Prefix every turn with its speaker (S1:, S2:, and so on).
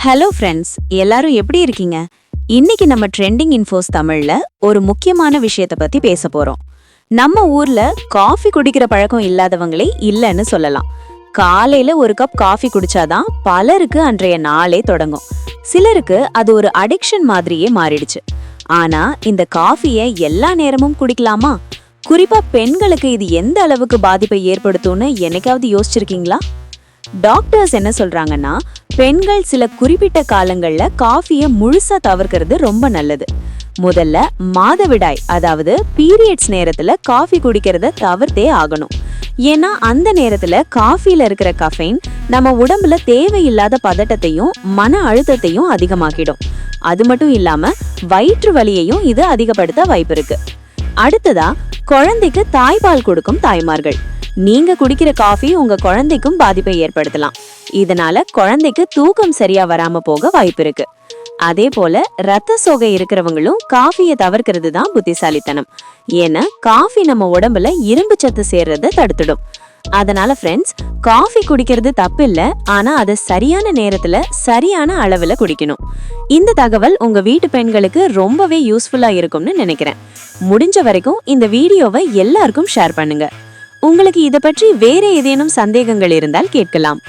S1: Hello friends, எல்லாரும் எப்படி இருக்கீங்க? இன்னைக்கு நம்ம ட்ரெண்டிங் இன்ஃபோஸ் தமிழ்ல ஒரு முக்கியமான விஷயத்தை பத்தி பேச போறோம். நம்ம ஊர்ல காஃபி குடிக்கிற பழக்கம் இல்லாதவங்களே இல்லைன்னு சொல்லலாம். காலையில ஒரு கப் காஃபி குடிச்சாதான் பலருக்கு அன்றைய நாளே தொடங்கும். சிலருக்கு அது ஒரு அடிக்ஷன் மாதிரியே மாறிடுச்சு. ஆனா இந்த காஃபியை எல்லா நேரமும் குடிக்கலாமா? குறிப்பா பெண்களுக்கு இது எந்த அளவுக்கு பாதிப்பை ஏற்படுத்தும்னு என்னைக்காவது யோசிச்சிருக்கீங்களா? டாக்டர்ஸ் என்ன சொல்றாங்கன்னா, பெண்கள் சில குறிப்பிட்ட காலங்கள்ல காஃபியை முழுசா தவிர்க்கிறது ரொம்ப நல்லது. முதல்ல மாதவிடாய், அதாவது பீரியட்ஸ் நேரத்துல காஃபி குடிக்கிறத தவிர்த்தே ஆகணும். ஏன்னா அந்த நேரத்துல காஃபில இருக்கிற கஃபைன் நம்ம உடம்புல தேவையில்லாத பதட்டத்தையும் மன அழுத்தத்தையும் அதிகமாக்கிடும். அது மட்டும் இல்லாம வயிற்று வலியையும் இது அதிகப்படுத்த வாய்ப்பு இருக்கு. அடுத்ததா, குழந்தைக்கு தாய்ப்பால் கொடுக்கும் தாய்மார்கள், நீங்க குடிக்கிற காஃபி உங்க குழந்தைக்கும் பாதிப்பை ஏற்படுத்தலாம். இதனால குழந்தைக்கு தூக்கம் சரியா வராம போக வாய்ப்பு இருக்கு. அதே போல ரத்த சோகை இருக்கிறவங்களும் காஃபியை தவிர்க்கிறது தான் புத்திசாலித்தனம். ஏன்னா காஃபி நம்ம உடம்புல இரும்பு சத்து சேர்றத தடுத்துடும். அதனால ஃப்ரெண்ட்ஸ், காஃபி குடிக்கிறது தப்பு இல்ல, ஆனா அதை சரியான நேரத்துல சரியான அளவுல குடிக்கணும். இந்த தகவல் உங்க வீட்டு பெண்களுக்கு ரொம்பவே யூஸ்ஃபுல்லா இருக்கும்னு நினைக்கிறேன். முடிஞ்ச வரைக்கும் இந்த வீடியோவை எல்லாருக்கும் ஷேர் பண்ணுங்க. உங்களுக்கு இதை பற்றி வேற ஏதேனும் சந்தேகங்கள் இருந்தால் கேட்கலாம்.